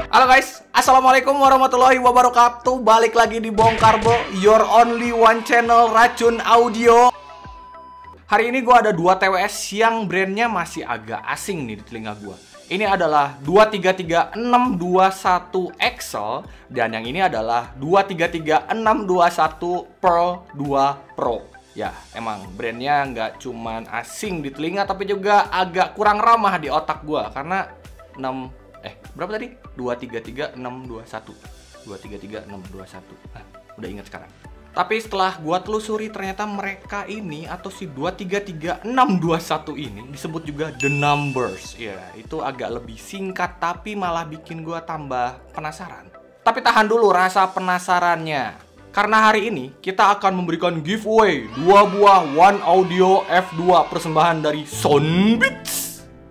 Halo guys, assalamualaikum warahmatullahi wabarakatuh. Balik lagi di Bongkar Bro, your only one channel Racun Audio. Hari ini gue ada dua TWS yang brandnya masih agak asing nih di telinga gue. Ini adalah 233621 Excel dan yang ini adalah 233621 Pearl 2 Pro. Ya, emang brandnya nggak cuman asing di telinga tapi juga agak kurang ramah di otak gue karena berapa tadi? 233621. 233621. Nah, udah ingat sekarang. Tapi setelah gua telusuri ternyata mereka ini atau si 233621 ini disebut juga The Numbers. Ya, itu agak lebih singkat tapi malah bikin gua tambah penasaran. Tapi tahan dulu rasa penasarannya. Karena hari ini kita akan memberikan giveaway 2 buah One Audio F2 persembahan dari Soundbeats.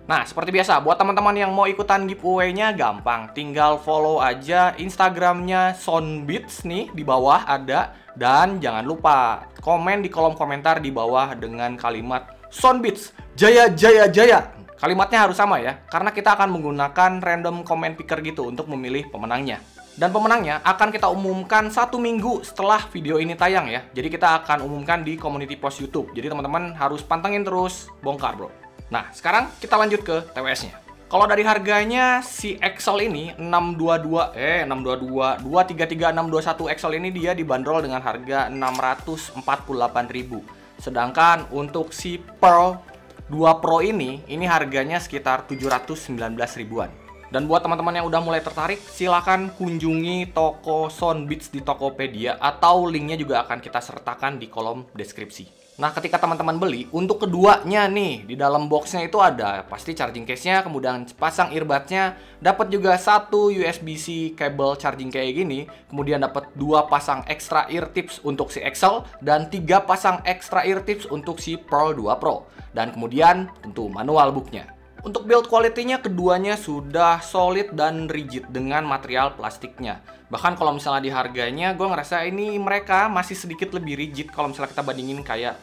Nah, seperti biasa, buat teman-teman yang mau ikutan giveaway-nya gampang. Tinggal follow aja Instagramnya Soundbeats nih, di bawah ada. Dan jangan lupa komen di kolom komentar di bawah dengan kalimat Soundbeats, Jaya Jaya Jaya. Kalimatnya harus sama ya, karena kita akan menggunakan random comment picker gitu untuk memilih pemenangnya. Dan pemenangnya akan kita umumkan 1 minggu setelah video ini tayang ya. Jadi kita akan umumkan di community post YouTube. Jadi teman-teman harus pantengin terus Bongkar Bro. Nah, sekarang kita lanjut ke TWS-nya. Kalau dari harganya, si Excel ini 233621 Excel ini dia dibanderol dengan harga 648.000. Sedangkan untuk si Pearl 2 Pro ini harganya sekitar 719 ribuan. Dan buat teman-teman yang udah mulai tertarik, silahkan kunjungi toko Soundbeats di Tokopedia atau linknya juga akan kita sertakan di kolom deskripsi. Nah, ketika teman-teman beli, untuk keduanya nih, di dalam boxnya itu ada pasti charging case-nya, kemudian pasang earbudnya, dapat juga satu USB-C kabel charging kayak gini, kemudian dapat 2 pasang extra ear tips untuk si Excel, dan 3 pasang extra ear tips untuk si Pearl 2 Pro. Dan kemudian tentu manual booknya. Untuk build quality-nya keduanya sudah solid dan rigid dengan material plastiknya. Bahkan kalau misalnya di harganya, gue ngerasa ini mereka masih sedikit lebih rigid kalau misalnya kita bandingin kayak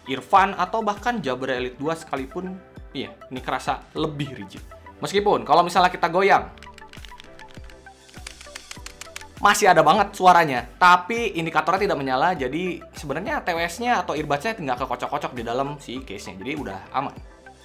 Irfan atau bahkan Jabra Elite 2 sekalipun, iya, ini kerasa lebih rigid. Meskipun kalau misalnya kita goyang, masih ada banget suaranya, tapi indikatornya tidak menyala, jadi sebenarnya TWS-nya atau earbuds-nya nggak kekocok-kocok di dalam si case-nya, jadi udah aman.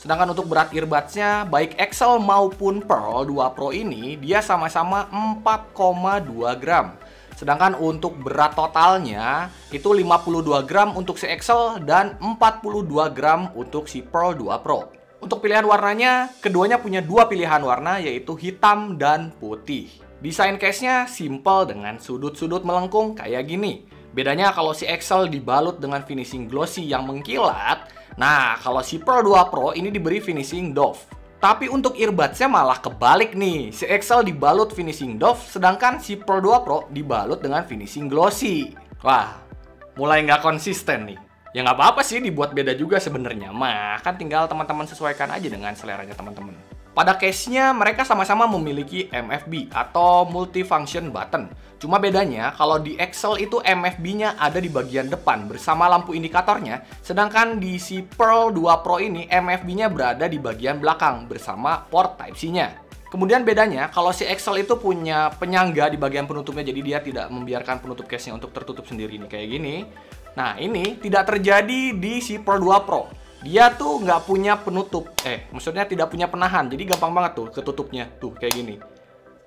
Sedangkan untuk berat earbuds-nya, baik Excel maupun Pearl 2 Pro ini, dia sama-sama 4,2 gram. Sedangkan untuk berat totalnya, itu 52 gram untuk si Excel dan 42 gram untuk si Pearl 2 Pro. Untuk pilihan warnanya, keduanya punya 2 pilihan warna, yaitu hitam dan putih. Desain case-nya simple dengan sudut-sudut melengkung kayak gini. Bedanya kalau si Excel dibalut dengan finishing glossy yang mengkilat, nah, kalau si Pearl 2 Pro ini diberi finishing doff. Tapi untuk earbuds-nya malah kebalik nih. Si Excel dibalut finishing doff, sedangkan si Pearl 2 Pro dibalut dengan finishing glossy. Wah, mulai nggak konsisten nih. Ya nggak apa-apa sih dibuat beda juga sebenarnya. Mah, kan tinggal teman-teman sesuaikan aja dengan seleranya teman-teman. Pada case-nya mereka sama-sama memiliki MFB atau multifunction button. Cuma bedanya kalau di Excel itu MFB-nya ada di bagian depan bersama lampu indikatornya, sedangkan di si Pearl 2 Pro ini MFB-nya berada di bagian belakang bersama port Type-C-nya. Kemudian bedanya kalau si Excel itu punya penyangga di bagian penutupnya, jadi dia tidak membiarkan penutup case-nya untuk tertutup sendiri nih kayak gini. Nah, ini tidak terjadi di si Pearl 2 Pro. Dia tuh nggak punya penutup, maksudnya tidak punya penahan, jadi gampang banget tuh ketutupnya, tuh kayak gini.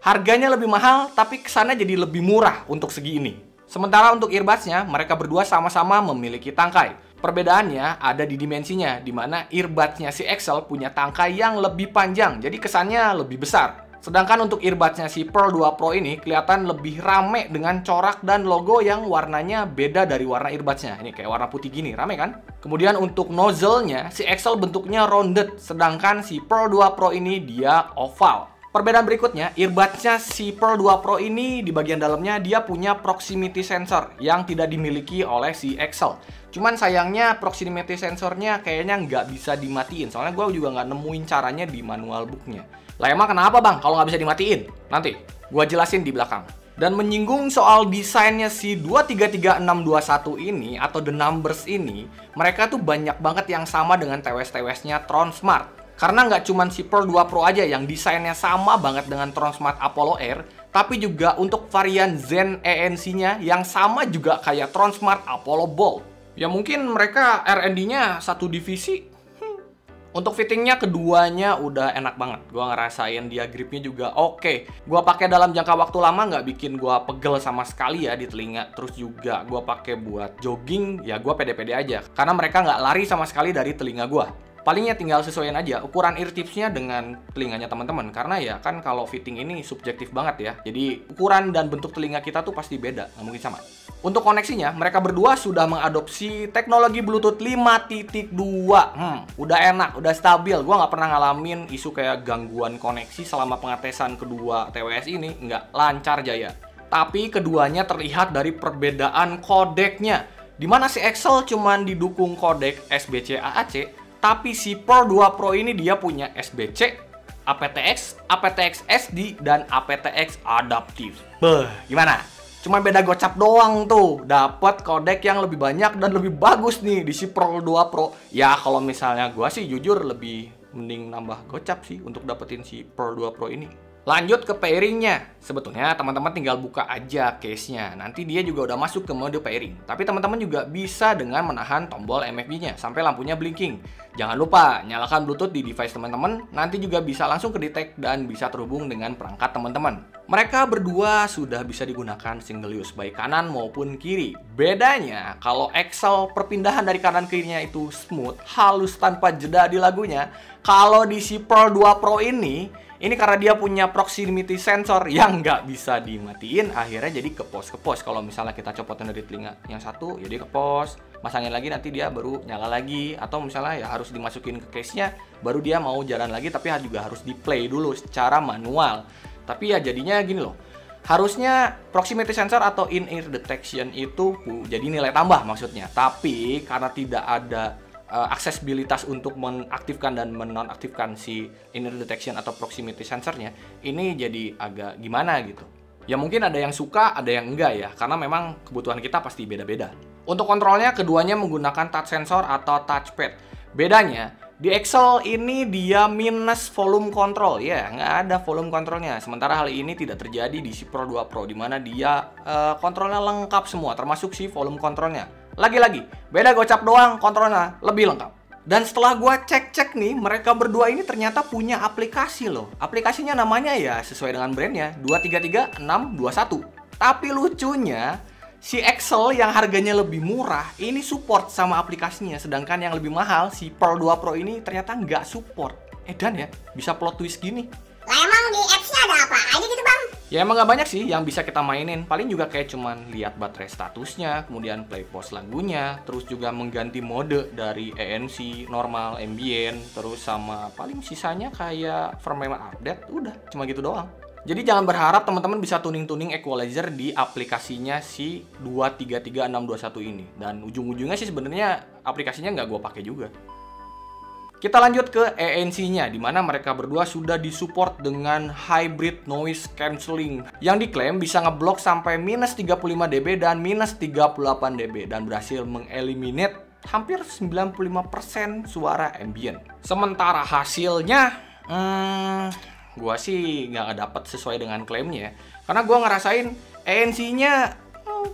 Harganya lebih mahal, tapi kesannya jadi lebih murah untuk segi ini. Sementara untuk earbuds-nya, mereka berdua sama-sama memiliki tangkai. Perbedaannya ada di dimensinya, di mana earbuds-nya si Excel punya tangkai yang lebih panjang, jadi kesannya lebih besar. Sedangkan untuk earbuds-nya si Pearl 2 Pro ini kelihatan lebih rame dengan corak dan logo yang warnanya beda dari warna earbuds-nya. Ini kayak warna putih gini, rame kan? Kemudian untuk nozzle-nya, si Excel bentuknya rounded, sedangkan si Pearl 2 Pro ini dia oval. Perbedaan berikutnya, earbuds-nya si Pearl 2 Pro ini di bagian dalamnya dia punya proximity sensor yang tidak dimiliki oleh si Excel. Cuman sayangnya proximity sensornya kayaknya nggak bisa dimatiin, soalnya gue juga nggak nemuin caranya di manual book-nya. Lah emang kenapa bang kalau nggak bisa dimatiin? Nanti gue jelasin di belakang. Dan menyinggung soal desainnya si 233621 ini atau The Numbers ini, mereka tuh banyak banget yang sama dengan TWS-TWS-nya Tron Smart. Karena nggak cuma si Pearl 2 Pro aja yang desainnya sama banget dengan Tronsmart Apollo Air, tapi juga untuk varian Zen ANC-nya yang sama juga kayak Tronsmart Apollo Bold. Ya mungkin mereka R&D-nya satu divisi. Untuk fittingnya keduanya udah enak banget. Gua ngerasain dia gripnya juga oke. Gua pakai dalam jangka waktu lama nggak bikin gua pegel sama sekali ya di telinga. Terus juga gua pakai buat jogging, ya gua pede-pede aja. Karena mereka nggak lari sama sekali dari telinga gua. Palingnya tinggal sesuaiin aja ukuran ear tipsnya dengan telinganya teman-teman. Karena ya kan kalau fitting ini subjektif banget ya. Jadi ukuran dan bentuk telinga kita tuh pasti beda, nggak mungkin sama. Untuk koneksinya, mereka berdua sudah mengadopsi teknologi Bluetooth 5.2. Udah enak, udah stabil. Gua nggak pernah ngalamin isu kayak gangguan koneksi selama pengetesan kedua TWS ini. Nggak lancar jaya. Tapi keduanya terlihat dari perbedaan kodeknya. Dimana si Excel cuman didukung kodek SBC AAC, tapi si Pearl 2 Pro ini dia punya SBC, aptX, aptX SD, dan aptX adaptif. Gimana? Cuma beda gocap doang tuh, dapat kodek yang lebih banyak dan lebih bagus nih di si Pearl 2 Pro. Ya kalau misalnya gua sih jujur lebih mending nambah gocap sih untuk dapetin si Pearl 2 Pro ini. Lanjut ke pairingnya. Sebetulnya teman-teman tinggal buka aja case-nya. Nanti dia juga udah masuk ke mode pairing. Tapi teman-teman juga bisa dengan menahan tombol MFB-nya sampai lampunya blinking. Jangan lupa nyalakan Bluetooth di device teman-teman. Nanti juga bisa langsung ke detect dan bisa terhubung dengan perangkat teman-teman. Mereka berdua sudah bisa digunakan single use baik kanan maupun kiri. Bedanya kalau Excel perpindahan dari kanan ke kirinya itu smooth, halus tanpa jeda di lagunya. Kalau di si Pearl 2 Pro ini karena dia punya proximity sensor yang nggak bisa dimatiin, akhirnya jadi kepos-kepos. Kalau misalnya kita copotin dari telinga yang satu, ya dia kepos. Masangin lagi nanti dia baru nyala lagi. Atau misalnya ya harus dimasukin ke case-nya, baru dia mau jalan lagi, tapi juga harus di play dulu secara manual. Tapi ya jadinya gini loh. Harusnya proximity sensor atau in-ear detection itu jadi nilai tambah maksudnya. Tapi karena tidak ada aksesibilitas untuk mengaktifkan dan menonaktifkan si in-ear detection atau proximity sensornya, ini jadi agak gimana gitu. Ya mungkin ada yang suka, ada yang enggak ya, karena memang kebutuhan kita pasti beda-beda. Untuk kontrolnya, keduanya menggunakan touch sensor atau touchpad. Bedanya, di Excel ini dia minus volume control, ya nggak ada volume controlnya. Sementara hal ini tidak terjadi di si Pro 2 Pro, dimana dia kontrolnya lengkap semua, termasuk si volume controlnya. Lagi-lagi, beda gocap doang, kontrolnya lebih lengkap. Dan setelah gua cek-cek nih, mereka berdua ini ternyata punya aplikasi loh. Aplikasinya namanya ya sesuai dengan brandnya, 233621. Tapi lucunya, si Excel yang harganya lebih murah, ini support sama aplikasinya. Sedangkan yang lebih mahal, si Pearl 2 Pro ini ternyata nggak support. Dan ya, bisa plot twist gini. Lah emang di apps-nya ada apa aja gitu bang? Ya emang nggak banyak sih yang bisa kita mainin. Paling juga kayak cuman lihat baterai statusnya, kemudian play pause lagunya, terus juga mengganti mode dari ANC, normal, ambient, terus sama paling sisanya kayak firmware update, udah cuma gitu doang. Jadi jangan berharap teman-teman bisa tuning-tuning equalizer di aplikasinya si 233621 ini. Dan ujung-ujungnya sih sebenarnya aplikasinya nggak gua pakai juga. Kita lanjut ke ANC-nya, di mana mereka berdua sudah disupport dengan hybrid noise cancelling yang diklaim bisa ngeblok sampai minus 35 dB dan minus 38 dB dan berhasil mengeliminate hampir 95% suara ambient. Sementara hasilnya, gua sih nggak dapet sesuai dengan klaimnya, karena gua ngerasain ANC-nya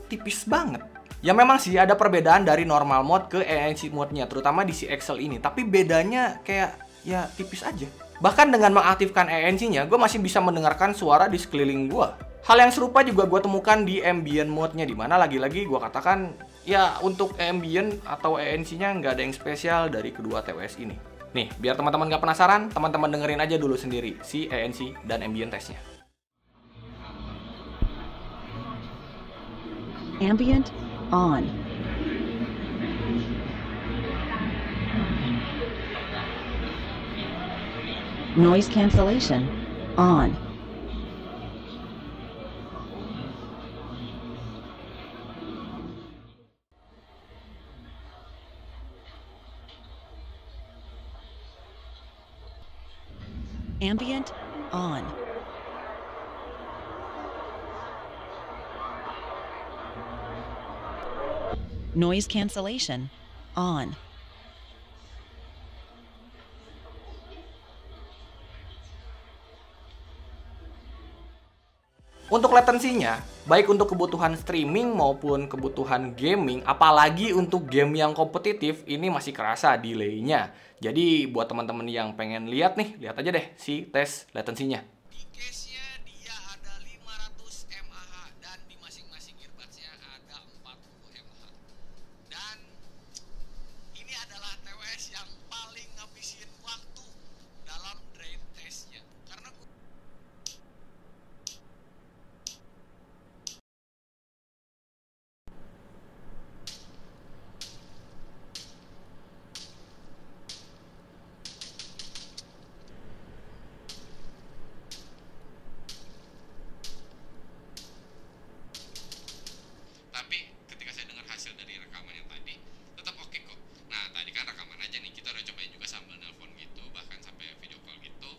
tipis banget. Ya memang sih ada perbedaan dari normal mode ke ANC mode-nya, terutama di si Excel ini. Tapi bedanya kayak ya tipis aja. Bahkan dengan mengaktifkan ANC-nya, gue masih bisa mendengarkan suara di sekeliling gue. Hal yang serupa juga gue temukan di ambient mode-nya, dimana lagi-lagi gue katakan ya untuk ambient atau ANC-nya nggak ada yang spesial dari kedua TWS ini. Nih, biar teman-teman nggak penasaran, teman-teman dengerin aja dulu sendiri si ANC dan ambient testnya. Ambient on. Noise cancellation on. Ambient on. Noise cancellation on. Untuk latensinya, baik untuk kebutuhan streaming maupun kebutuhan gaming, apalagi untuk game yang kompetitif, ini masih kerasa delay-nya. Jadi buat teman-teman yang pengen lihat nih, lihat aja deh si tes latensinya. Di case-nya dia ada 500 mAh dan di masing-masing earbuds-nya ada 40 mAh. Dan ini adalah TWS yang paling ngabisin waktu dalam drain test-nya. Karena tapi ketika saya dengar hasil dari rekaman yang tadi tetap oke kok. Nah tadi kan rekaman aja nih, kita udah cobain juga sambil nelpon gitu, bahkan sampai video call gitu.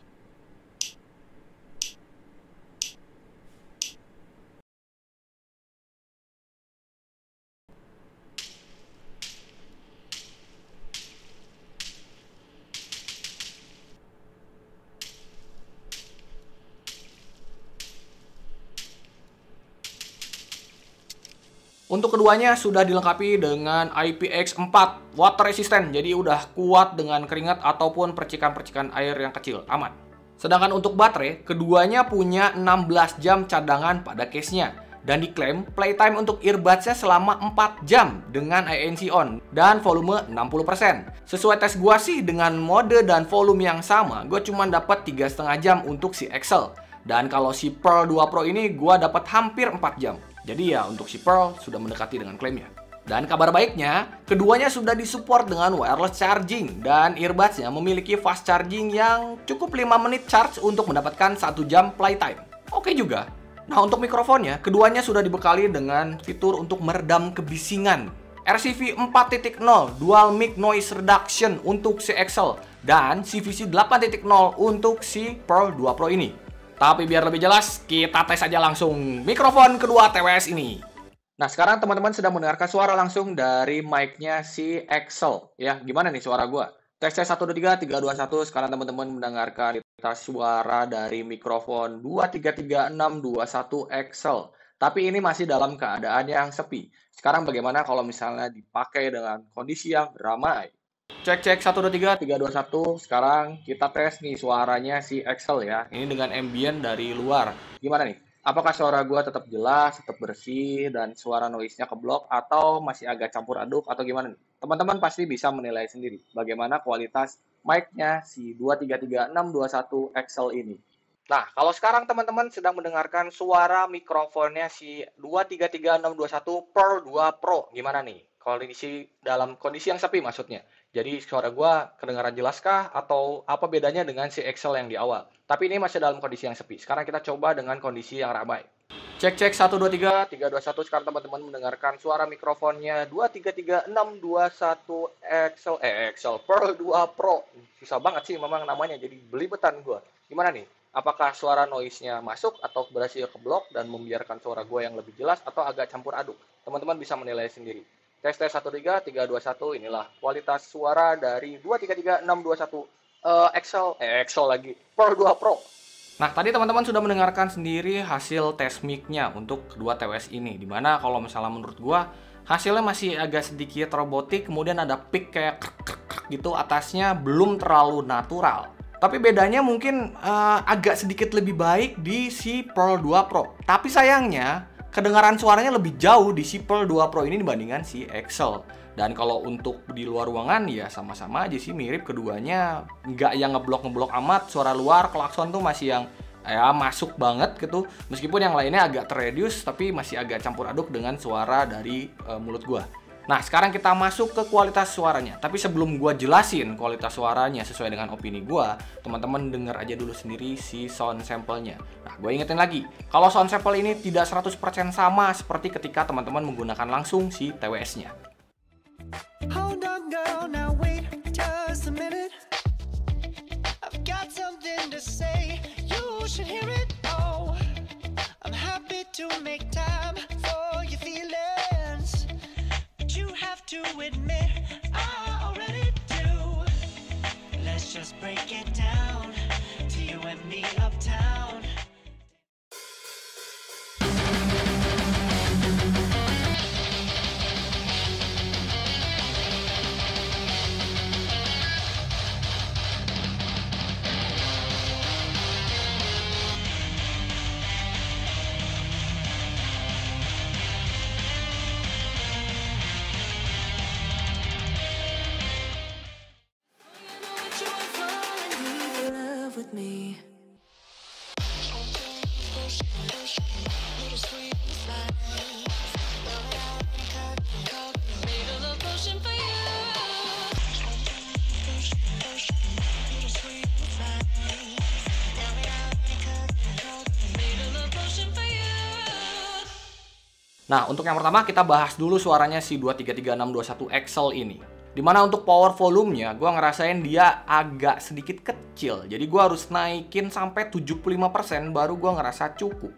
Untuk keduanya sudah dilengkapi dengan IPX4 water resistant, jadi udah kuat dengan keringat ataupun percikan-percikan air yang kecil, aman. Sedangkan untuk baterai, keduanya punya 16 jam cadangan pada case-nya. Dan diklaim playtime untuk earbuds-nya selama 4 jam dengan ANC on dan volume 60%. Sesuai tes gua sih dengan mode dan volume yang sama, gua cuma dapat 3,5 jam untuk si Excel. Dan kalau si Pearl 2 Pro ini gua dapat hampir 4 jam. Jadi ya untuk si Pearl sudah mendekati dengan klaimnya. Dan kabar baiknya, keduanya sudah disupport dengan wireless charging dan earbuds-nya memiliki fast charging yang cukup 5 menit charge untuk mendapatkan 1 jam playtime. Oke juga. Nah untuk mikrofonnya, keduanya sudah dibekali dengan fitur untuk meredam kebisingan. RCV 4.0 Dual Mic Noise Reduction untuk si Excel dan CVC 8.0 untuk si Pearl 2 Pro ini. Tapi biar lebih jelas, kita tes aja langsung mikrofon kedua TWS ini. Nah, sekarang teman-teman sedang mendengarkan suara langsung dari mic-nya si Excel. Ya, gimana nih suara gua? Tes 1, 2, 3, 3, 2, 1. Sekarang teman-teman mendengarkan suara dari mikrofon 233621 Excel. Tapi ini masih dalam keadaan yang sepi. Sekarang bagaimana kalau misalnya dipakai dengan kondisi yang ramai? Cek 1, 2, 3, 3, 2, 1. Sekarang kita tes nih suaranya si Excel ya. Ini dengan ambient dari luar. Gimana nih? Apakah suara gua tetap jelas, tetap bersih, dan suara noise-nya keblok, atau masih agak campur aduk, atau gimana nih? Teman-teman pasti bisa menilai sendiri bagaimana kualitas mic-nya si 233621 Excel ini. Nah, kalau sekarang teman-teman sedang mendengarkan suara mikrofonnya si 233621 Pearl 2 Pro. Gimana nih? Dalam kondisi yang sepi maksudnya. Jadi suara gua kedengaran jelaskah atau apa bedanya dengan si Excel yang di awal? Tapi ini masih dalam kondisi yang sepi. Sekarang kita coba dengan kondisi yang ramai. Cek 1, 2, 3, 3, 2, 1. Sekarang teman-teman mendengarkan suara mikrofonnya 233621 Excel Pearl 2 Pro. Susah banget sih memang namanya, jadi belibetan gua. Gimana nih? Apakah suara noise-nya masuk atau berhasil keblok dan membiarkan suara gua yang lebih jelas atau agak campur aduk? Teman-teman bisa menilai sendiri. Tes 1, 3, 3, 2, 1. Inilah kualitas suara dari 233621 Excel lagi Pearl 2 Pro. Nah, tadi teman-teman sudah mendengarkan sendiri hasil tes mic-nya untuk kedua TWS ini. Dimana kalau misalnya menurut gua hasilnya masih agak sedikit robotik, kemudian ada peak kayak krek gitu, atasnya belum terlalu natural. Tapi bedanya mungkin agak sedikit lebih baik di si Pearl 2 Pro. Tapi sayangnya kedengaran suaranya lebih jauh di si Pearl 2 Pro ini dibandingkan si Excel. Dan kalau untuk di luar ruangan ya sama-sama aja sih, mirip keduanya. Nggak yang ngeblok amat, suara luar, klakson tuh masih yang ya masuk banget gitu. Meskipun yang lainnya agak terreduce tapi masih agak campur aduk dengan suara dari mulut gua. Nah, sekarang kita masuk ke kualitas suaranya. Tapi sebelum gua jelasin kualitas suaranya sesuai dengan opini gua, teman-teman denger aja dulu sendiri si sound sample-nya. Nah, gua ingetin lagi, kalau sound sample ini tidak 100% sama seperti ketika teman-teman menggunakan langsung si TWS-nya. Hold on, girl, now wait just a minute. I've got something to say, you should hear it. Oh, I'm happy to make time for your feelings, but you have to admit I already do. Let's just break it down to you and me uptown. Nah, untuk yang pertama kita bahas dulu suaranya si 233621 XL ini. Dimana untuk power volumenya, gue ngerasain dia agak sedikit kecil. Jadi gue harus naikin sampai 75% baru gue ngerasa cukup.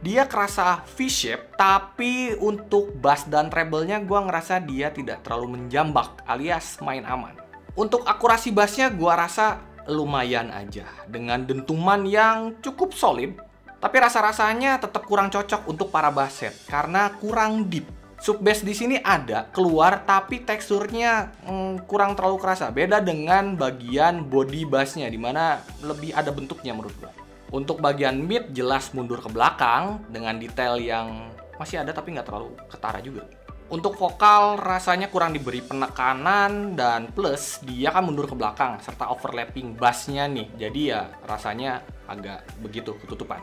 Dia kerasa V-shape, tapi untuk bass dan treble-nya gue ngerasa dia tidak terlalu menjambak, alias main aman. Untuk akurasi bassnya gue rasa lumayan aja, dengan dentuman yang cukup solid. Tapi rasa-rasanya tetap kurang cocok untuk para basshead karena kurang deep. Sub bass di sini ada keluar tapi teksturnya kurang terlalu kerasa. Beda dengan bagian body bassnya dimana lebih ada bentuknya menurut gua. Untuk bagian mid jelas mundur ke belakang dengan detail yang masih ada tapi nggak terlalu ketara juga. Untuk vokal rasanya kurang diberi penekanan dan plus dia kan mundur ke belakang serta overlapping bassnya nih. Jadi ya rasanya agak begitu ketutupan.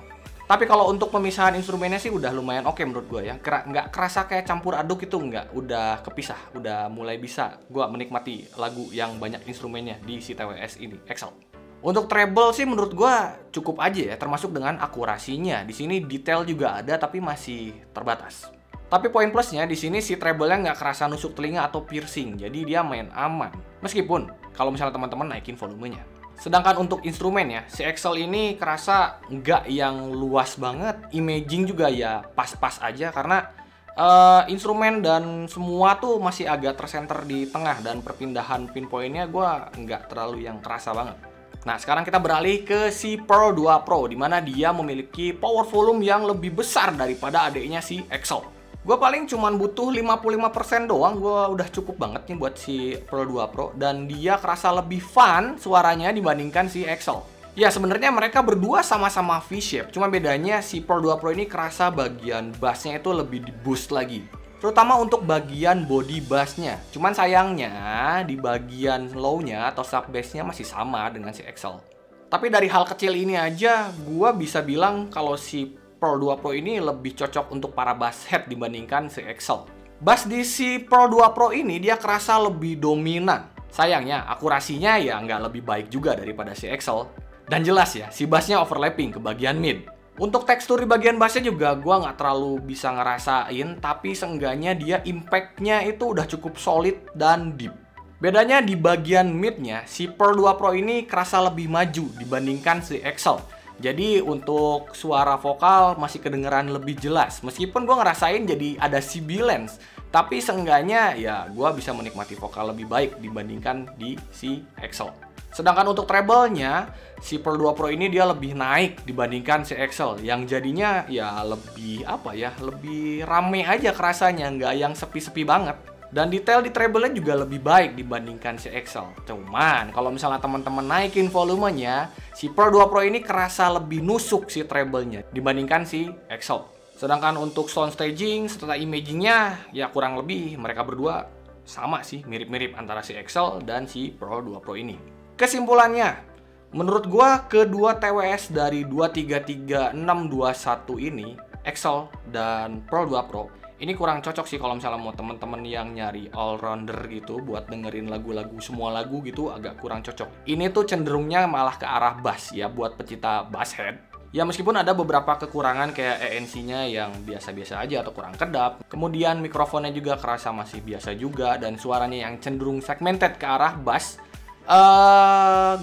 Tapi kalau untuk pemisahan instrumennya sih udah lumayan oke menurut gue ya. Nggak kerasa kayak campur aduk itu nggak. Udah kepisah, udah mulai bisa gue menikmati lagu yang banyak instrumennya di si TWS ini, XL. Untuk treble sih menurut gue cukup aja ya, termasuk dengan akurasinya. Di sini detail juga ada tapi masih terbatas. Tapi poin plusnya di sini si treble-nya nggak kerasa nusuk telinga atau piercing, jadi dia main aman. Meskipun kalau misalnya teman-teman naikin volumenya. Sedangkan untuk instrumennya, si XL ini kerasa nggak yang luas banget, imaging juga ya pas-pas aja karena instrumen dan semua tuh masih agak tersenter di tengah dan perpindahan pinpointnya gue nggak terlalu yang kerasa banget. Nah sekarang kita beralih ke si Pearl 2 Pro, dimana dia memiliki power volume yang lebih besar daripada adiknya si XL. Gue paling cuman butuh 55% doang, gue udah cukup banget nih buat si Pearl 2 Pro. Dan dia kerasa lebih fun suaranya dibandingkan si XL. Ya sebenarnya mereka berdua sama-sama V-shape, cuma bedanya si Pearl 2 Pro ini kerasa bagian bassnya itu lebih di boost lagi. Terutama untuk bagian body bassnya. Cuman sayangnya di bagian low-nya atau sub bass-nya masih sama dengan si XL. Tapi dari hal kecil ini aja, gue bisa bilang kalau si Pearl 2 Pro ini lebih cocok untuk para basshead dibandingkan si XL. Bass di si Pearl 2 Pro ini dia kerasa lebih dominan. Sayangnya akurasinya ya nggak lebih baik juga daripada si XL. Dan jelas ya, si bassnya overlapping ke bagian mid. Untuk tekstur di bagian bassnya juga gua nggak terlalu bisa ngerasain, tapi seenggaknya dia impact-nya itu udah cukup solid dan deep. Bedanya di bagian mid-nya, si Pearl 2 Pro ini kerasa lebih maju dibandingkan si XL. Jadi untuk suara vokal masih kedengeran lebih jelas. Meskipun gue ngerasain jadi ada sibilance, tapi seenggaknya ya gue bisa menikmati vokal lebih baik dibandingkan di si XL. Sedangkan untuk treble-nya, si Pearl 2 Pro ini dia lebih naik dibandingkan si XL. Yang jadinya ya lebih lebih rame aja kerasanya, nggak yang sepi-sepi banget. Dan detail di treble-nya juga lebih baik dibandingkan si XL. Cuman kalau misalnya teman-teman naikin volumenya, si Pearl 2 Pro ini kerasa lebih nusuk si treble-nya dibandingkan si XL. Sedangkan untuk sound staging serta imaging-nya ya kurang lebih mereka berdua sama sih, mirip-mirip antara si XL dan si Pearl 2 Pro ini. Kesimpulannya, menurut gua kedua TWS dari 233621 ini, XL dan Pearl 2 Pro, ini kurang cocok sih kalau misalnya mau temen-temen yang nyari all-rounder gitu buat dengerin lagu-lagu, semua lagu gitu agak kurang cocok. Ini tuh cenderungnya malah ke arah bass ya buat pecinta basshead. Ya meskipun ada beberapa kekurangan kayak ANC-nya yang biasa-biasa aja atau kurang kedap. Kemudian mikrofonnya juga kerasa masih biasa juga dan suaranya yang cenderung segmented ke arah bass.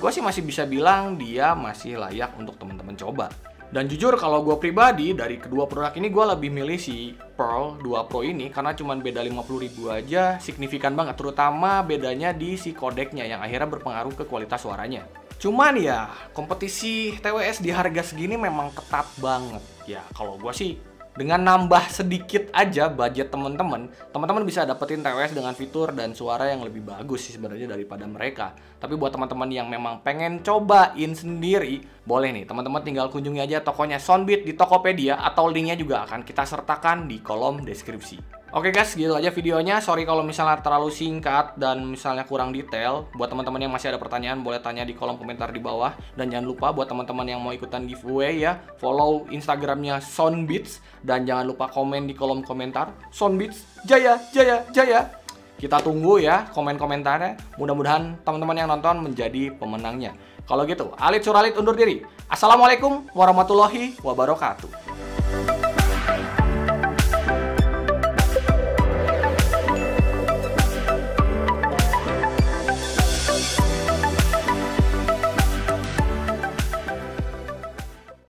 Gue sih masih bisa bilang dia masih layak untuk temen-temen coba. Dan jujur kalau gue pribadi dari kedua produk ini gue lebih milih si Pearl 2 Pro ini karena cuma beda 50.000 aja signifikan banget, terutama bedanya di si kodeknya yang akhirnya berpengaruh ke kualitas suaranya. Cuman ya kompetisi TWS di harga segini memang ketat banget. Ya kalau gue sih dengan nambah sedikit aja budget teman-teman bisa dapetin TWS dengan fitur dan suara yang lebih bagus sih sebenarnya daripada mereka. Tapi buat teman-teman yang memang pengen cobain sendiri, Boleh nih, teman-teman tinggal kunjungi aja tokonya Soundbit di Tokopedia atau linknya juga akan kita sertakan di kolom deskripsi. Oke guys, gitu aja videonya. Sorry kalau misalnya terlalu singkat dan misalnya kurang detail. Buat teman-teman yang masih ada pertanyaan, boleh tanya di kolom komentar di bawah. Dan jangan lupa buat teman-teman yang mau ikutan giveaway ya, follow Instagramnya Soundbeats. Dan jangan lupa komen di kolom komentar, Soundbeats, jaya, jaya, jaya. Kita tunggu ya komen-komentarnya. Mudah-mudahan teman-teman yang nonton menjadi pemenangnya. Kalau gitu, Alit Suralit undur diri. Assalamualaikum warahmatullahi wabarakatuh.